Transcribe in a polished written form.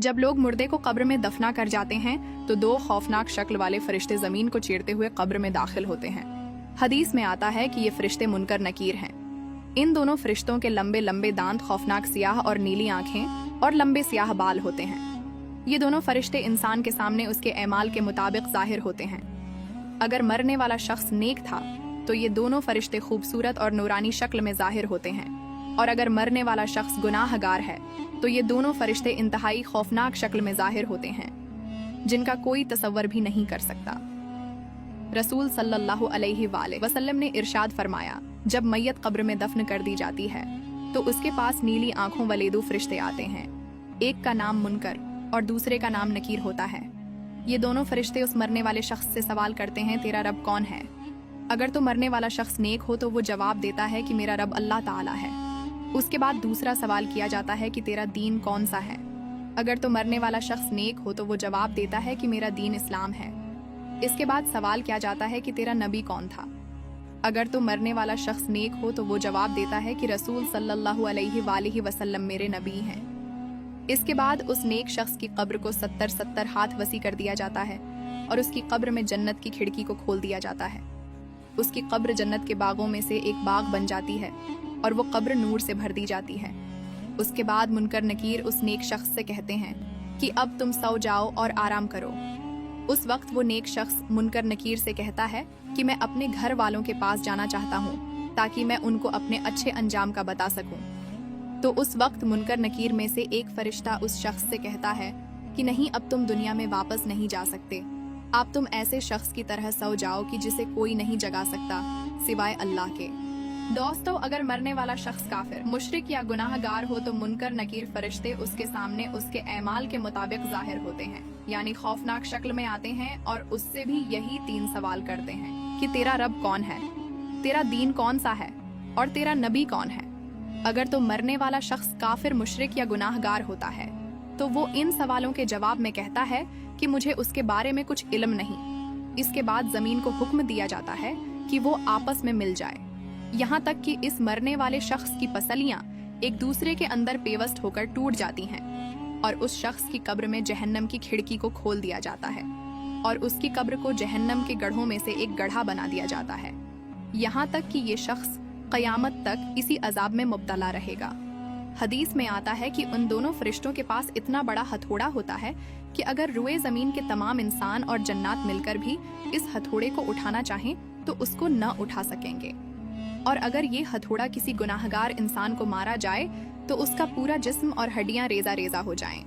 जब लोग मुर्दे को कब्र में दफना कर जाते हैं तो दो खौफनाक शक्ल वाले फरिश्ते जमीन को चीरते हुए कब्र में दाखिल होते हैं। हदीस में आता है कि ये फरिश्ते मुनकर नकीर हैं। इन दोनों फरिश्तों के लंबे लंबे दांत, खौफनाक सियाह और नीली आंखें और लंबे सियाह बाल होते हैं। ये दोनों फरिश्ते इंसान के सामने उसके एमाल के मुताबिक जाहिर होते हैं। अगर मरने वाला शख्स नेक था तो ये दोनों फरिश्ते खूबसूरत और नूरानी शक्ल में जाहिर होते हैं, और अगर मरने वाला शख्स गुनाहगार है तो ये दोनों फरिश्ते इंतहाई खौफनाक शक्ल में जाहिर होते हैं, जिनका कोई तसव्वुर भी नहीं कर सकता। रसूल सल्लल्लाहु अलैहि वसल्लम ने इरशाद फरमाया, जब मैयत कब्र में दफन कर दी जाती है तो उसके पास नीली आंखों वाले दो फरिश्ते आते हैं। एक का नाम मुनकर और दूसरे का नाम नकीर होता है। ये दोनों फरिश्ते उस मरने वाले शख्स से सवाल करते हैं, तेरा रब कौन है? अगर तो मरने वाला शख्स नेक हो तो वो जवाब देता है कि मेरा रब अल्लाह ताला है। उसके बाद दूसरा सवाल किया जाता है कि तेरा दीन कौन सा है? अगर तो मरने वाला शख्स नेक हो तो वो जवाब देता है कि मेरा दीन इस्लाम है। इसके बाद सवाल किया जाता है कि तेरा नबी कौन था? अगर तो मरने वाला शख्स नेक हो तो वो जवाब देता है कि रसूल सल्लल्लाहु अलैहि वसल्लम मेरे नबी हैं। इसके बाद उस नेक शख्स की कब्र को 70 हाथ वसी कर दिया जाता है और उसकी कब्र में जन्नत की खिड़की को खोल दिया जाता है। उसकी कब्र जन्नत के बागों में से एक बाग बन जाती है और वो कब्र नूर से भर दी जाती है। उसके बाद मुनकर नकीर उस नेक शख्स से कहते हैं कि अब तुम सो जाओ और आराम करो। उस वक्त वो नेक शख्स मुनकर नकीर से कहता है कि मैं अपने घर वालों के पास जाना चाहता हूँ ताकि मैं उनको अपने अच्छे अंजाम का बता सकूं। तो उस वक्त मुनकर नकीर में से एक फरिश्ता उस शख्स से कहता है कि नहीं, अब तुम दुनिया में वापस नहीं जा सकते। आप तुम ऐसे शख्स की तरह सो जाओ कि जिसे कोई नहीं जगा सकता सिवाय अल्लाह के। दोस्तों, अगर मरने वाला शख्स काफिर, मुशरिक या गुनाहगार हो तो मुनकर नकीर फरिश्ते उसके सामने उसके एमाल के मुताबिक जाहिर होते हैं, यानी खौफनाक शक्ल में आते हैं और उससे भी यही 3 सवाल करते हैं कि तेरा रब कौन है, तेरा दीन कौन सा है और तेरा नबी कौन है। अगर तो मरने वाला शख्स काफिर, मुशरिक या गुनाहगार होता है तो वो इन सवालों के जवाब में कहता है कि मुझे उसके बारे में कुछ इल्म नहीं। इसके बाद जमीन को हुक्म दिया जाता है कि वो आपस में मिल जाए, यहाँ तक कि इस मरने वाले शख्स की पसलियां एक दूसरे के अंदर पेवस्त होकर टूट जाती हैं और उस शख्स की कब्र में जहन्नम की खिड़की को खोल दिया जाता है और उसकी कब्र को जहन्नम के गढ़ों में से एक गढ़ा बना दिया जाता है, यहाँ तक कि ये शख्स कयामत तक इसी अजाब में मुब्तला रहेगा। हदीस में आता है कि उन दोनों फरिश्तों के पास इतना बड़ा हथौड़ा होता है कि अगर रुए जमीन के तमाम इंसान और जन्नात मिलकर भी इस हथौड़े को उठाना चाहें तो उसको न उठा सकेंगे, और अगर ये हथौड़ा किसी गुनाहगार इंसान को मारा जाए तो उसका पूरा जिस्म और हड्डियां रेजा रेजा हो जाएं।